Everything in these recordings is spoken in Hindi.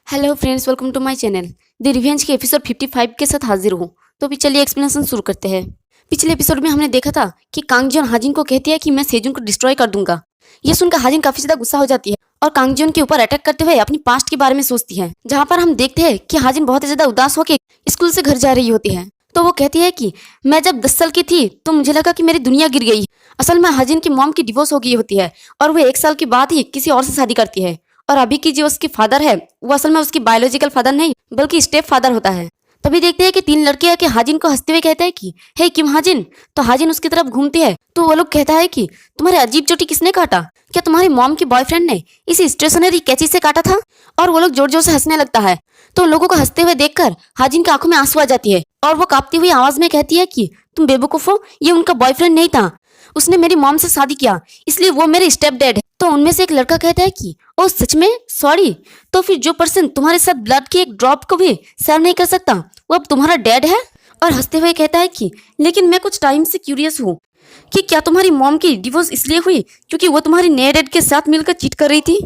Hello friends, welcome to my channel. The revenge के एपिसोड 55 के साथ हाजिर हूँ। तो अभी चलिए एक्सप्लेनेशन शुरू करते हैं। पिछले एपिसोड में हमने देखा था कि कांगजियोन हाजिन को कहती है कि मैं सेजुन को डिस्ट्रॉय कर दूंगा। ये सुनकर हाजिन काफी ज्यादा गुस्सा हो जाती है और कांगजियोन के ऊपर अटैक करते हुए अपनी पास्ट के बारे में सोचती है, जहाँ पर हम देखते हैं कि हाजिन बहुत ही ज्यादा उदास होकर स्कूल से घर जा रही होती है। तो वो कहती है कि मैं जब 10 साल की थी तो मुझे लगा कि मेरी दुनिया गिर गई। असल में हाजिन की मॉम की डिवोर्स हो गई होती है और वो 1 साल के बाद ही किसी और से शादी करती है। और अभी की जो उसकी फादर है वो असल में उसकी बायोलॉजिकल फादर नहीं बल्कि स्टेप फादर होता है। तभी देखते हैं कि 3 लड़के आके हाजिन को हंसते हुए कहते हैं कि हे किम हाजिन। तो हाजिन उसकी तरफ घूमती है तो वो लोग कहता है कि तुम्हारे अजीब चोटी किसने काटा? क्या तुम्हारी मॉम की बॉयफ्रेंड ने इसी स्टेशनरी कैंची से काटा था? और वो लोग जोर जोर से हंसने लगता है। तो उन लोगों को हंसते हुए देखकर हाजिन की आंखों में आंसू आ जाती है और वो कांपती हुई आवाज में कहती है कि तुम बेवकूफ हो, ये उनका बॉयफ्रेंड नहीं था, उसने मेरी मॉम से शादी किया, इसलिए वो मेरे स्टेप डैड है। तो उनमें से एक लड़का कहता है कि ओ सच में सॉरी। तो फिर जो पर्सन तुम्हारे साथ ब्लड की एक ड्रॉप को भी शेयर नहीं कर सकता वो अब तुम्हारा डैड है? और हंसते हुए कहता है कि लेकिन मैं कुछ टाइम से क्यूरियस हूँ कि क्या तुम्हारी मॉम की डिवोर्स इसलिए हुई क्योंकि वो तुम्हारी नए डैड के साथ मिलकर चीट कर रही थी?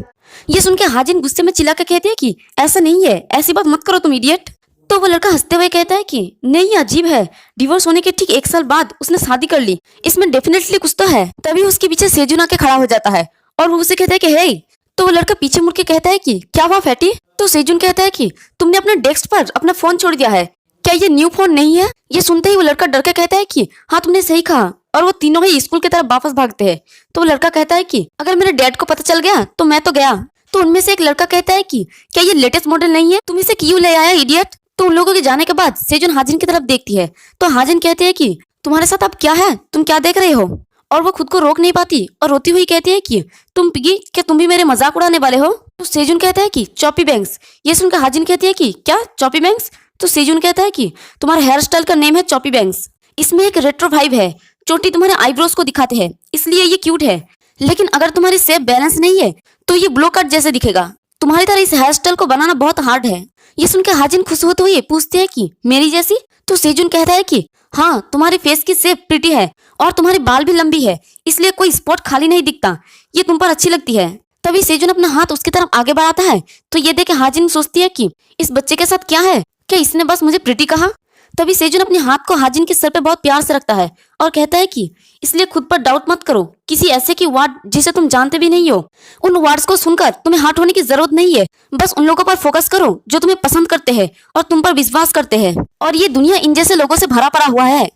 ये सुनकर हाजिन गुस्से में चिल्लाकर कहती है कि ऐसा नहीं है, ऐसी बात मत करो तुम इडियट। तो वो लड़का हंसते हुए कहता है कि नहीं, ये अजीब है, डिवोर्स होने के ठीक 1 साल बाद उसने शादी कर ली, इसमें डेफिनेटली कुछ तो है। तभी उसके पीछे सेजुन आके खड़ा हो जाता है और वो उसे कहता है कि हे। तो वो लड़का पीछे मुड़ के कहता है कि क्या हुआ फैटी? तो सेजुन कहता है कि तुमने अपने डेस्क पर अपना फोन छोड़ दिया है, क्या ये न्यू फोन नहीं है? ये सुनते ही वो लड़का डर के कहता है कि हाँ तुमने सही कहा। और वो तीनों ही स्कूल की तरफ वापस भागते हैं। तो वो लड़का कहता है कि अगर मेरे डैड को पता चल गया तो मैं तो गया। तो उनमें से एक लड़का कहता है कि क्या ये लेटेस्ट मॉडल नहीं है, तुम इसे क्यों ले आया इडियट? तो उन लोगों के जाने के बाद सेजुन हाजिन की तरफ देखती है तो हाजिन कहती है कि तुम्हारे साथ अब क्या है, तुम क्या देख रहे हो? और वो खुद को रोक नहीं पाती और रोती हुई कहती है कि तुम पिगी, क्या तुम भी मेरे मजाक उड़ाने वाले हो? तो सेजुन कहता है कि चॉपी बैंक्स। ये सुनकर हाजिन कहती है कि क्या चॉपी बैंक्स? तो सेजुन कहता है कि तुम्हारे हेयर स्टाइल का नेम है चॉपी बैंक्स, इसमें एक रेट्रो वाइब है, चोटी तुम्हारे आईब्रोज को दिखाते हैं इसलिए ये क्यूट है, लेकिन अगर तुम्हारी शेप बैलेंस नहीं है तो ये ब्लो कट जैसे दिखेगा। तुम्हारी तरह इस हेयर स्टाइल को बनाना बहुत हार्ड है। ये सुनकर हाजिन खुश होते हुए पूछती है कि मेरी जैसी? तो सेजुन कहता है कि हाँ, तुम्हारे फेस की शेप प्रिटी है और तुम्हारी बाल भी लंबी है, इसलिए कोई स्पॉट खाली नहीं दिखता, ये तुम पर अच्छी लगती है। तभी सेजुन अपना हाथ उसकी तरफ आगे बढ़ाता है तो ये देख हाजिन सोचती है कि इस बच्चे के साथ क्या है, क्या इसने बस मुझे प्रिटी कहा? तभी सेजुन अपने हाथ को हाजिन के सर पे बहुत प्यार से रखता है और कहता है कि इसलिए खुद पर डाउट मत करो, किसी ऐसे की वर्ड जिसे तुम जानते भी नहीं हो, उन वर्ड्स को सुनकर तुम्हें हर्ट होने की जरूरत नहीं है, बस उन लोगों पर फोकस करो जो तुम्हें पसंद करते हैं और तुम पर विश्वास करते हैं, और ये दुनिया इन जैसे लोगों से भरा पड़ा हुआ है।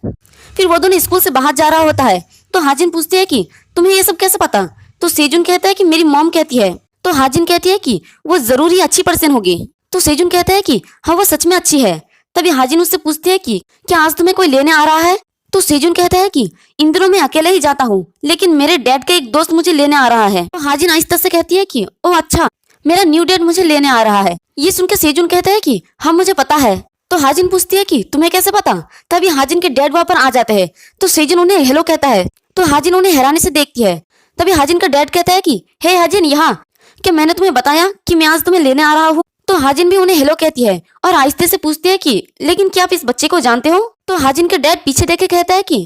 फिर वो दोनों स्कूल से बाहर जा रहा होता है तो हाजिन पूछती है कि तुम्हें ये सब कैसे पता? तो सेजुन कहता है कि मेरी मॉम कहती है। तो हाजिन कहती है कि वो जरूर ही अच्छी पर्सन होगी। तो सेजुन कहता है कि हाँ वो सच में अच्छी है। तभी हाजिन उससे पूछती है कि क्या आज तुम्हें कोई लेने आ रहा है? तो सेजुन कहता है कि इन दिनों मैं अकेले ही जाता हूँ, लेकिन मेरे डैड का एक दोस्त मुझे लेने आ रहा है। तो हाजिन आहिस्ता से कहती है कि ओ अच्छा, मेरा न्यू डैड मुझे लेने आ रहा है। ये सुनकर सेजुन कहता है कि हाँ मुझे पता है। तो हाजिन पूछती है कि तुम्हें कैसे पता? तभी हाजिन के डैड वहां पर आ जाते हैं तो सेजुन उन्हें हेलो कहता है तो हाजिन उन्हें हैरानी से देखती है। तभी हाजिन का डैड कहता है कि हे हाजिन, यहाँ क्या मैंने तुम्हें बताया कि मैं आज तुम्हें लेने आ रहा हूँ? तो हाजिन भी उन्हें हेलो कहती है और आहिस्ते से पूछती है कि लेकिन क्या आप इस बच्चे को जानते हो? तो हाजिन के डैड पीछे देख के कहता है कि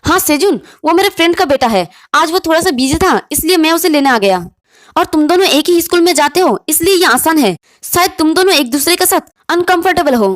हाँ सेजुन, वो मेरे फ्रेंड का बेटा है, आज वो थोड़ा सा बिजी था इसलिए मैं उसे लेने आ गया, और तुम दोनों एक ही स्कूल में जाते हो इसलिए ये आसान है, शायद तुम दोनों एक दूसरे के साथ अनकंफर्टेबल हो।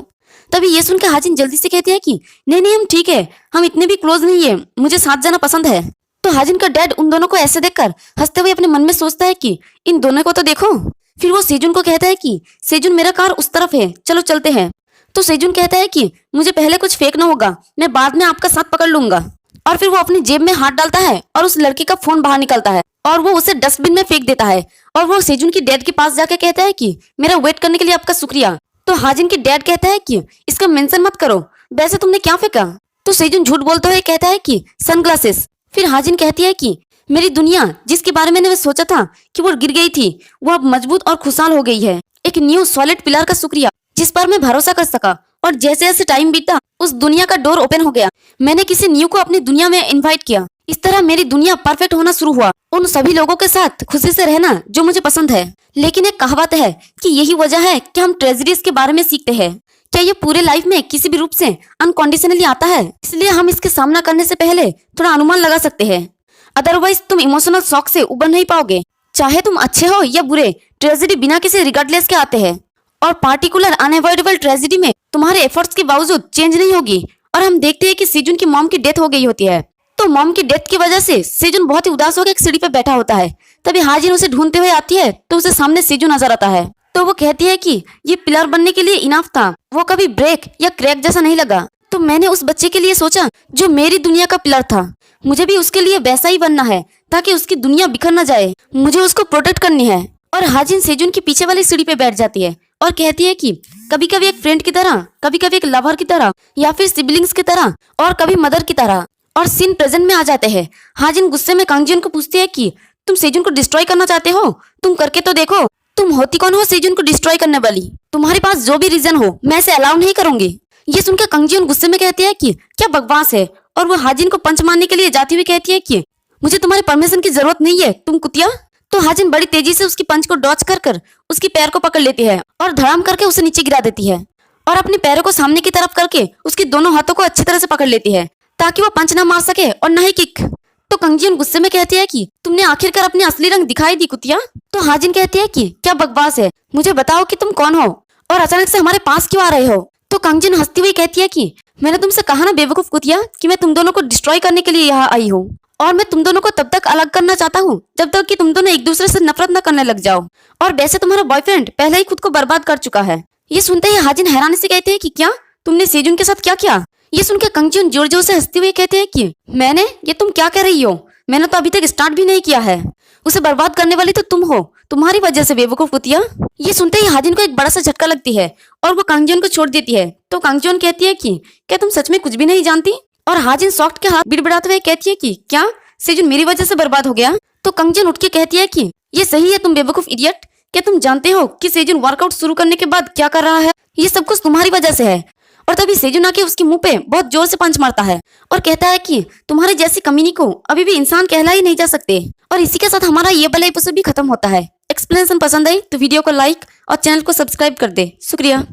तभी ये सुनकर हाजिन जल्दी से कहती है कि नहीं नहीं हम ठीक है, हम इतने भी क्लोज नहीं है, मुझे साथ जाना पसंद है। तो हाजिन का डैड उन दोनों को ऐसे देखकर हंसते हुए अपने मन में सोचता है कि इन दोनों को तो देखो। फिर वो सेजुन को कहता है कि सेजुन मेरा कार उस तरफ है, चलो चलते हैं। तो सेजुन कहता है कि मुझे पहले कुछ फेंकना होगा, मैं बाद में आपका साथ पकड़ लूंगा। और फिर वो अपनी जेब में हाथ डालता है और उस लड़के का फोन बाहर निकलता है और वो उसे डस्टबिन में फेंक देता है। और वो सेजुन की डैड के पास जाके कहता है कि मेरा वेट करने के लिए आपका शुक्रिया। तो हाजिन की डैड कहता है कि इसका मेंशन मत करो, वैसे तुमने क्या फेंका? तो सेजुन झूठ बोलते हुए कहता है कि सनग्लासेस। फिर हाजिन कहती है कि मेरी दुनिया जिसके बारे में मैंने सोचा था कि वो गिर गई थी, वो अब मजबूत और खुशहाल हो गई है। एक न्यू सॉलिड पिलर का शुक्रिया जिस पर मैं भरोसा कर सका, और जैसे जैसे टाइम बीता उस दुनिया का डोर ओपन हो गया, मैंने किसी न्यू को अपनी दुनिया में इनवाइट किया, इस तरह मेरी दुनिया परफेक्ट होना शुरू हुआ, उन सभी लोगों के साथ खुशी से रहना जो मुझे पसंद है। लेकिन एक कहावत है कि यही वजह है कि हम ट्रेजेडीज के बारे में सीखते हैं। क्या ये पूरे लाइफ में किसी भी रूप से अनकंडीशनली आता है? इसलिए हम इसके सामना करने से पहले थोड़ा अनुमान लगा सकते हैं, अदरवाइज तुम इमोशनल शॉक से उबर नहीं पाओगे। चाहे तुम अच्छे हो या बुरे, ट्रेजेडी बिना किसी रिगार्डलेस के आते हैं। और पार्टिकुलर अनअवॉइडेबल ट्रेजेडी में तुम्हारे एफर्ट्स के बावजूद चेंज नहीं होगी। और हम देखते हैं कि सेजुन की मॉम की डेथ हो गई होती है। तो मॉम की डेथ की वजह से सेजुन बहुत ही उदास होकर एक सीढ़ी पे बैठा होता है। तभी हाजिन उसे ढूंढते हुए आती है तो उसे सामने सेजू नजर आता है। तो वो कहती है कि ये पिलर बनने के लिए इनफ था, वो कभी ब्रेक या क्रैक जैसा नहीं लगा। तो मैंने उस बच्चे के लिए सोचा जो मेरी दुनिया का पिलर था। मुझे भी उसके लिए वैसा ही बनना है ताकि उसकी दुनिया बिखर न जाए। मुझे उसको प्रोटेक्ट करनी है। और हाजिन सेजुन की पीछे वाली सीढ़ी पे बैठ जाती है और कहती है कि कभी कभी एक फ्रेंड की तरह, कभी कभी एक लवर की तरह, या फिर सिबलिंग्स की तरह, और कभी मदर की तरह। और सीन प्रेजेंट में आ जाते हैं। हाजिन गुस्से में कांगजिन को पूछती है कि तुम सेजुन को डिस्ट्रॉय करना चाहते हो? तुम करके तो देखो। तुम होती कौन हो सेजुन को डिस्ट्रॉय करने वाली? तुम्हारे पास जो भी रीजन हो मैं इसे अलाउ नहीं करूंगी। ये सुनकर कांगजिन गुस्से में कहती है कि क्या बकवास है, और वो हाजिन को पंच मारने के लिए जाती हुई कहती है कि मुझे तुम्हारी परमिशन की जरूरत नहीं है तुम कुतिया। तो हाजिन बड़ी तेजी से उसकी पंच को डॉच कर उसकी पैर को पकड़ लेती है और धड़ाम करके उसे नीचे गिरा देती है। और अपने पैरों को सामने की तरफ करके उसकी दोनों हाथों को अच्छी तरह से पकड़ लेती है ताकि वो पंच ना मार सके और न ही किक। तो कंगजिन गुस्से में कहती है कि तुमने आखिरकार अपनी असली रंग दिखाई दी कुतिया। तो हाजिन कहती है कि क्या बकवास है, मुझे बताओ कि तुम कौन हो और अचानक से हमारे पास क्यों आ रहे हो। तो कंगजिन हंसती हुई कहती है कि मैंने तुमसे कहा ना बेवकूफ कुतिया कि मैं तुम दोनों को डिस्ट्रॉय करने के लिए यहाँ आई हूँ, और मैं तुम दोनों को तब तक अलग करना चाहता हूँ जब तक कि तुम दोनों एक दूसरे से नफरत न करने लग जाओ। और वैसे तुम्हारा बॉयफ्रेंड पहले ही खुद को बर्बाद कर चुका है। ये सुनते ही हाजिन हैरानी से कहते हैं कि क्या तुमने सेजुन के साथ क्या किया। ये सुनकर कंगजिन जोर जोर से हंसते हुए कहते हैं कि मैंने, ये तुम क्या कह रही हो, मैंने तो अभी तक स्टार्ट भी नहीं किया है। उसे बर्बाद करने वाली तो तुम हो, तुम्हारी वजह से बेवकूफ कुतिया। ये सुनते ही हाजिन को एक बड़ा सा झटका लगती है और वो कांगजिन को छोड़ देती है। तो कांगजिन कहती है कि क्या तुम सच में कुछ भी नहीं जानती। और हाजिन सॉफ्ट के हाथ बिड़बिड़ाते हुए कहती है कि क्या सेजुन मेरी वजह से बर्बाद हो गया। तो कांगजिन उठ के कहती है कि ये सही है तुम बेवकूफ इडियट, क्या तुम जानते हो कि सेजुन वर्कआउट शुरू करने के बाद क्या कर रहा है? ये सब कुछ तुम्हारी वजह से है। और तभी सेजुन आके उसके मुंह पे बहुत जोर से पंच मारता है और कहता है कि तुम्हारे जैसी कमीनी को अभी भी इंसान कहला ही नहीं जा सकते। और इसी के साथ हमारा ये वाला एपिसोड भी खत्म होता है। एक्सप्लेनेशन पसंद आई तो वीडियो को लाइक और चैनल को सब्सक्राइब कर दे। शुक्रिया।